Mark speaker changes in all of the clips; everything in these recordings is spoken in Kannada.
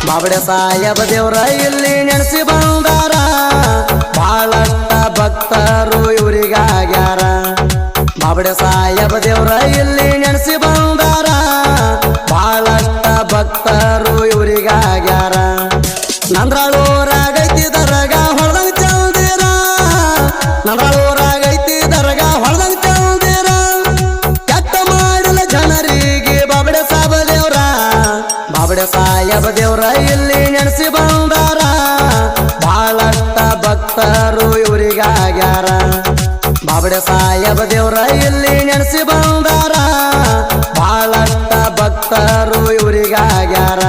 Speaker 1: ಬಾಬಡೆ ಸಾಯಬ ದೇವ್ರ ಇಲ್ಲಿ ನೆನೆಸಿ ಬಂದಾರ ಬಾಳಷ್ಟ ಭಕ್ತರು ಇವರಿಗಾಗ್ಯಾರ ಬಾಬಡೆ ಸಾಯಬ ದೇವ್ರ ಇಲ್ಲಿ ನೆನೆಸಿ ಬಂದಾರ ಬಾಳಷ್ಟ ಭಕ್ತರು ಇವರಿಗಾಗ್ಯಾರ ನಂದ್ರಾಳೂರಾಗೈತಿ ದರ್ಗಾ ಹೊಳ್ದಂಗ ಚೌದಿರ ನಂದ್ರಾಳೂರಾಗೈತಿ ದರ್ಗಾ ಹೊಳ್ದಂಗ ಚೌದಿರ ಕೆಟ್ಟ ಮಾಡಿದ ಜನರಿಗೆ ಬಾಬಡೆ ಸಾಬ ದೇವ್ರ ಬಾಬಡೆ ಸಾಯಬ ದೇವ್ರ ಇಲ್ಲಿ ನೆನೆಸಿ ಬಂದಾರ ಬಾಳಷ್ಟ ಭಕ್ತರು ಇವರಿಗಾಗ್ಯಾರ ಬಾಬಡೆ ಸಾಯಬ ದೇವ್ರ ಇಲ್ಲಿ ನೆನೆಸಿ ಬಂದಾರ ಬಾಳಷ್ಟ ಭಕ್ತರು ಇವರಿಗಾಗ್ಯಾರ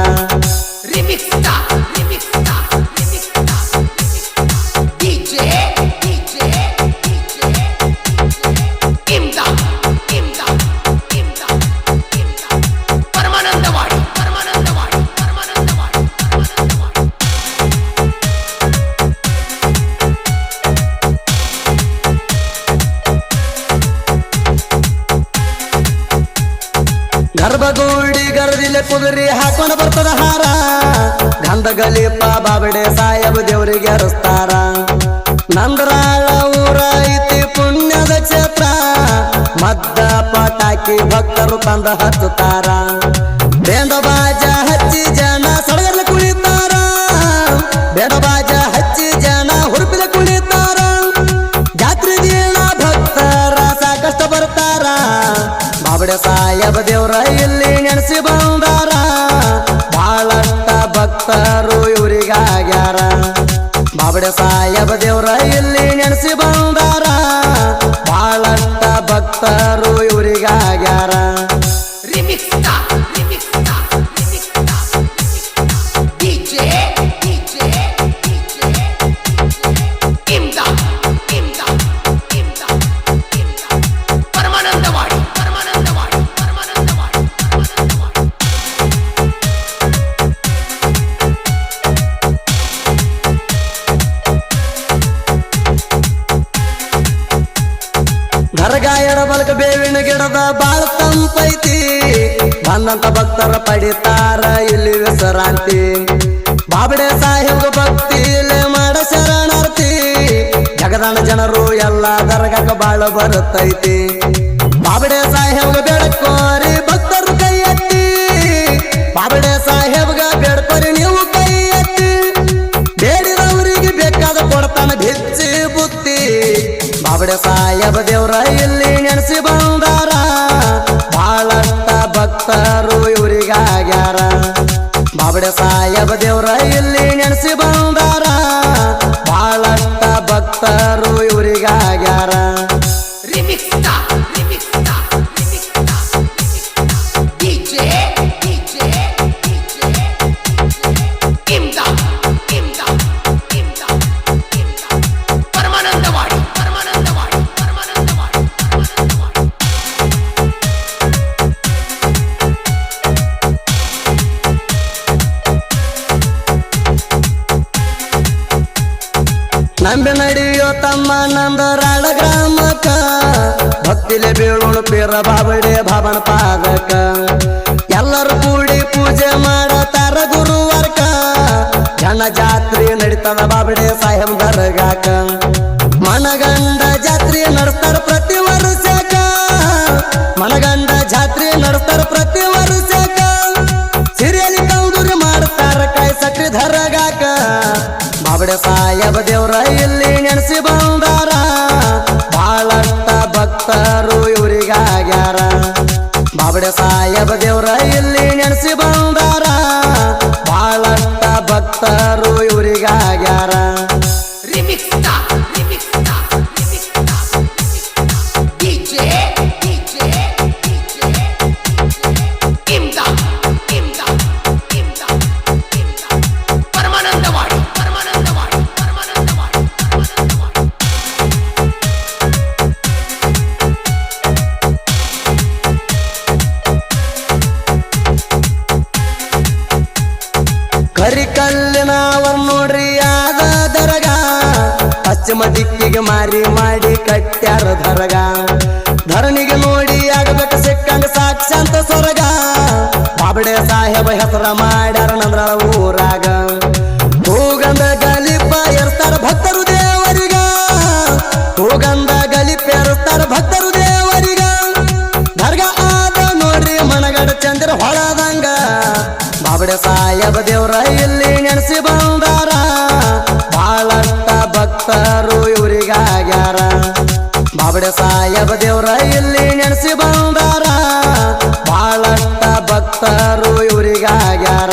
Speaker 1: ಗರ್ಭಗುಡಿ ಗರ್ದಿಲೆ ಕುದುರಿ ಹಾಕೊಂಡು ಬರ್ತದ ಹಾರ ಗಂಧ ಗಲೀಪ ಬಾಬಡೆ ಸಾಯಬ ದೇವರಿಗೆ ಅರಸ್ತಾರ ನಂದರಾಳ ಊರ ಐತಿ ಪುಣ್ಯದ ಕ್ಷೇತ್ರ ಮದ್ದ ಪಟಾಕಿ ಭಕ್ತರು ತಂದ ಹಚ್ಚುತ್ತಾರ ಬೇಂಡ ಬಾಜ ಹಚ್ಚಿ ಜನ ಸಡಗರ ಕುಳಿತಾರ ಬೇಡ ಬಾಜ ಹಚ್ಚಿ ಜನ ಹುರುಪಿದ ಕುಳಿತಾರ ಜಾತ್ರೆ ದಿನ ಭಕ್ತರ ಸಾಕಷ್ಟು ಬರ್ತಾರ ಬಾಬಡೆ ಸಾಯಬ ದೇವ್ರ ಇಲ್ಲಿ ನೆನೆಸಿ ಬಂದಾರ ಬಾಳಷ್ಟ ಭಕ್ತರು ಇವರಿಗಾಗ್ಯಾರ ಬಾಬಡೆ ಸಾಯಬ ದೇವ್ರ ಇಲ್ಲಿ ನೆನೆಸಿ ಬಂದಾರ ಬಾಳಷ್ಟ ಭಕ್ತರು ಇವರಿಗಾಗ್ಯಾರ ಗರಗಾಯಡ ಬಲಕ ಬೇವಿನ ಗಿಡದ ಬಾಳ ತಂಪೈತಿ ಬಂದಂತ ಭಕ್ತರ ಪಡಿತಾರ ಇಲ್ಲಿ ವಿಶ್ರಾಂತಿ ಬಾಬಡೆ ಸಾಹೇಬ ಭಕ್ತಿ ಮಾಡ ಶರಣಾರ್ಥಿ ಜಗದಾನ ಜನರು ಎಲ್ಲ ದರ್ಗಾಕ ಬಾಳ ಬರುತ್ತೈತಿ ಬಾಬಡೆ ಸಾಹೇಬ ಬೇಡಕೋರಿ ಭಕ್ತರು ಕೈ ಎತ್ತಿ ಬಾಬಡೆ ಸಾಹೇಬ್ಗ ಬೇಡ್ಕೋರಿ ನೀವು ಕೈ ಎತ್ತಿ ಬೇಡಿದವರಿಗೆ ಬೇಕಾದ ಕೊಡ್ತಾನ ಬಿಚ್ಚಿ ಬುತ್ತಿ ಬಾಬಡೆ ಸಾಯಬ ದೇವ್ರ ಇಲ್ಲಿ ನೆನೆಸಿ ಬಂದಾರ ಬಾಳಷ್ಟ ಭಕ್ತರು ಇವರಿಗಾಗ್ಯಾರ ಬಾಬಡೆ ಸಾಯಬ ದೇವ್ರ ಇಲ್ಲಿ ನೆನೆಸಿ ಬಂದಾರ ಬಾಳಷ್ಟ ಭಕ್ತರು ಇವರಿಗಾಗ್ಯಾರ ನಂಬೆ ನಡೆಯೋ ತಮ್ಮ ನಂದರಾಳ ಗ್ರಾಮಕ್ಕ ಭಕ್ತಿಲೆ ಬೀಳೋಣ ಪೀರ ಬಾಬಡೆ ಬಾಬನ ಪಾದಕ ಎಲ್ಲರೂ ಕೂಡಿ ಪೂಜೆ ಮಾಡತಾರ ಗುರುವಾರಕ ಜನ ಜಾತ್ರೆ ನಡೀತದ ಬಾಬಡೆ ಸಾಹೇಬ ದರ್ಗಾಕ ಮನಗಂಡ ಜಾತ್ರೆ ನಡೆಸ್ತಾರ ಪ್ರತಿ ವರ್ಷಕ ಮನಗಂಡ ಜಾತ್ರೆ ನಡೆಸ್ತಾರ ಪ್ರತಿ ವರ್ಷಕ ಸಿರಿಯಲಿ ಕೌದುರಿ ಮಾಡ್ತಾರ ಕೈ ಸಕ್ರಿ ದರ್ಗಾಕ ಬಾಬಡೆ ಸಾಯಬ ದೇವ್ರ ಇಲ್ಲಿ ನೆನೆಸಿ ಬಂದಾರ ಬಾಳಷ್ಟ ಭಕ್ತರು ಇವರಿಗಾಗ್ಯಾರ ಬಾಬಡೆ ಸಾಯಬ ದೇವ್ರ ಇಲ್ಲಿ ನೆನೆಸಿ ಬಂದಾರ ಬಾಳಷ್ಟ ಭಕ್ತರು ಇವರಿಗಾಗ್ಯಾರ ಪಶ್ಚಿಮ ದಿಕ್ಕಿಗೆ ಮಾರಿ ಮಾಡಿ ಕಟ್ಟ್ಯಾರ ಧರಗ ಧರಣಿಗೆ ನೋಡಿ ಆಗಬೇಕು ಸಿಕ್ಕಂಗ ಸಾಕ್ಷಾಂತ ಸ್ವರ್ಗ ಬಾಬಡೆ ಸಾಹೇಬ ಹೆಸರ ಮಾಡ್ಯಾರ ನಂದ್ರಾಳ ಊರಾಗ ತೂಗಂದ ಗಲಿಪ ಏರ್ತಾರ ಭಕ್ತರು ದೇವರಿಗ ತೂಗಂದ ಗಲಿಪ ಏರ್ತಾರ ಭಕ್ತರು ದೇವರಿಗ ದರ್ಗ ಆದ ನೋಡ್ರಿ ಮನಗಡ ಚಂದ್ರ ಹೊಳದಂಗ ಬಾಬಡೆ ಸಾಹೇಬ ದೇವ್ರ ಇಲ್ಲಿ ನೆನೆಸಿ ಬಂದಾರ ಬಾಳಷ್ಟ ಭಕ್ತರು ಇವರಿಗಾಗ್ಯಾರ ಬಾಬಡೆ ಸಾಹೇಬ ದೇವ್ರ ಇಲ್ಲಿ ನೆನೆಸಿ ಬಂದಾರ ಬಾಳಷ್ಟ ಭಕ್ತರು ಇವರಿಗಾಗ್ಯಾರ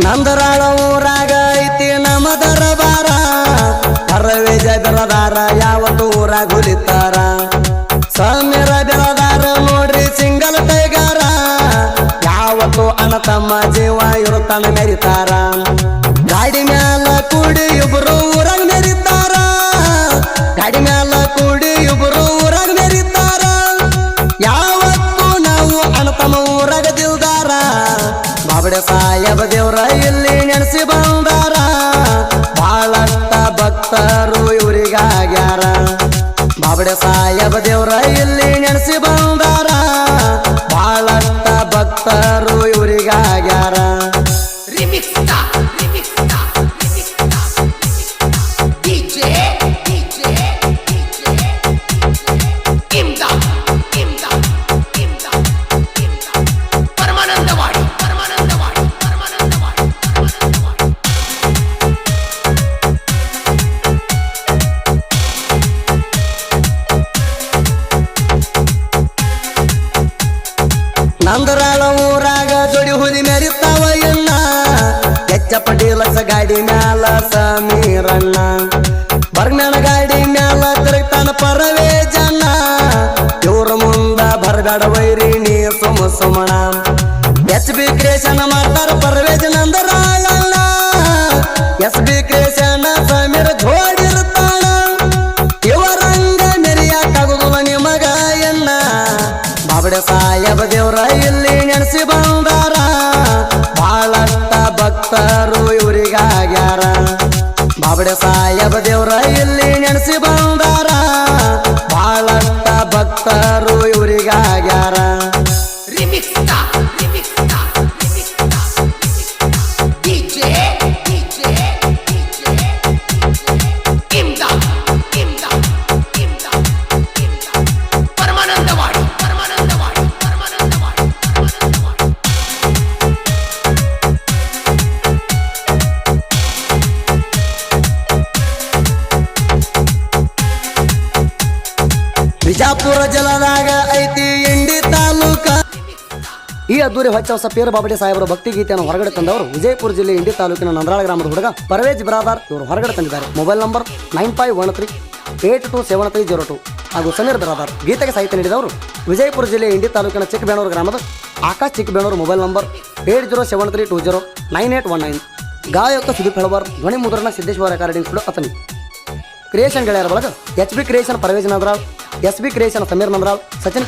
Speaker 1: ನಂದರಾಳ ಊರಾಗ ಐತಿ ನಮ್ಮ ದರಬಾರ ಪರವೇಜ ಬೆಳದಾರ ಯಾವತ್ತು ಊರಾಗ ಹುಲಿತಾರ ಸಮೀರ ಬೆಳದಾರ ನೋಡ್ರಿ ಸಿಂಗಲ್ ಟೈಗಾರ ಯಾವತ್ತು ಅಣ್ಣ ತಮ್ಮ ಜೀವ ಇರುತ್ತಾನ ಮೆರಿತಾರ ಗಾಡಿ ಮ್ಯಾಲ ಕೂಡಿ ಇಬ್ರು ಊರಾಗ ಮೆರಿತಾರ ಗಾಡಿ ಮ್ಯಾಲ ಕೂಡಿ ಇಬ್ರು ಊರಾಗ ಮೆರಿತಾರ ಯಾವತ್ತು ನಾವು ಅಣ್ಣ ತಮ್ಮ ಊರಾಗ ದಿಲ್ದಾರ ಬಾಬಡೆ ಸಾಹೇಬ ದೇವ್ರ ಇಲ್ಲಿ ನೆನೆಸಿ ಬಂದಾರ ಬಾಳಷ್ಟ ಭಕ್ತರು ಇವರಿಗಾಗ್ಯಾರ ಬಾಬಡೆ ಸಾಹೇಬ ದೇವ್ರ ಇಲ್ಲಿ ನೆನೆಸಿ ಬಂದಾರ ಬಾಳಷ್ಟ ಭಕ್ತರು ಇವರಿಗಾಗ್ಯಾರ ನಂದರಾಳ ಊರಾಗ ಜೋಡಿ ಹುಲಿ ಮೆರಿತಾವ ಎನ್ನ ಹೆಚ್ಚಪಟಿ ಲಕ್ಷ ಗಾಡಿ ಮ್ಯಾಲ ಸಮೀರಣ್ಣ ಬರ್ಮ್ಯಾನ ಗಾಡಿ ಮ್ಯಾಲ ತಿರುಗ್ತಾನ ಪರವೇ ಜನ ಇವ್ರ ಮುಂದ ಬರಗಾಡ ವೈರಿ ನೀ ಸುಮಣ SB ಕ್ರಿಯೇಷನ್ ಮಾಡ್ತಾರ ಪರವೇಜ ನಂದರಾಳಣ್ಣ SB ಕ್ರಿಯೇಷನ್ ಸಮೀರ ಜೋಡಿರ್ತಾಳ ಇವರಂಗ ಮೆರಿಯಾಕಾಗುದಿಲ್ಲ ನಿಮಗ ಎನ್ನ ಬಾಬಡೆ ಸಾಹೇಬ ದೇವ್ರ ಇಲ್ಲಿ ನೆನೆಸಿ ಬಂದಾರ ಬಾಳಷ್ಟ ಭಕ್ತರು ಇವರಿಗಾಗ್ಯಾರ ಬಾಬಡೆ ಸಾಹೇಬ ದೇವ್ರ ಇಲ್ಲಿ ನೆನೆಸಿ ಬಂದಾರ ಬಾಳಷ್ಟ ಭಕ್ತರು ಇವರಿಗಾಗ್ಯಾರ ಬಿಜಾಪುರ ಜಿಲ್ಲಾದಾಗ ಐತಿ ಇಂಡಿ ತಾಲೂಕ ಈ ಅದ್ದೂರಿ ಹೊಚ್ಚ ಪೇರು ಬಾಬಡೆ ಸಾಹೇಬರ ಭಕ್ತಿ ಗೀತೆಯನ್ನು ಹೊರಗಡೆ ತಂದವರು ವಿಜಯಪುರ ಜಿಲ್ಲೆ ಇಂಡಿ ತಾಲೂಕಿನ ನಂದರಾಳ ಗ್ರಾಮದ ಹುಡುಗ ಪರವೇಜ್ ಬಿರಾದಾರ್ ಇವರು ಹೊರಗಡೆ ತಂದಿದ್ದಾರೆ ಮೊಬೈಲ್ ನಂಬರ್ 9513827302 ಹಾಗೂ ಸಮೀರ್ ಬಿರಾದಾರ್ ಗೀತೆಗೆ ಸಾಹಿತ್ಯ ನೀಡಿದವರು ವಿಜಯಪುರ ಜಿಲ್ಲೆ ಇಂಡಿ ತಾಲೂಕಿನ ಚಿಕ್ಕಬೇಣೂರು ಗ್ರಾಮದ ಆಕಾಶ್ ಚಿಕ್ಕಬೇಣೂರು ಮೊಬೈಲ್ ನಂಬರ್ 8073209819 ಗಾಯಕ ಸುದೀಪ್ ಹೆಳವರ್ ಧ್ವನಿ ಮುದ್ರಣ Siddeshwara recording studio Athani creation ಗೆಳೆಯರ ಬಳಗ HB creation Parvez Nandral SB creation Sameer Nandral Sachin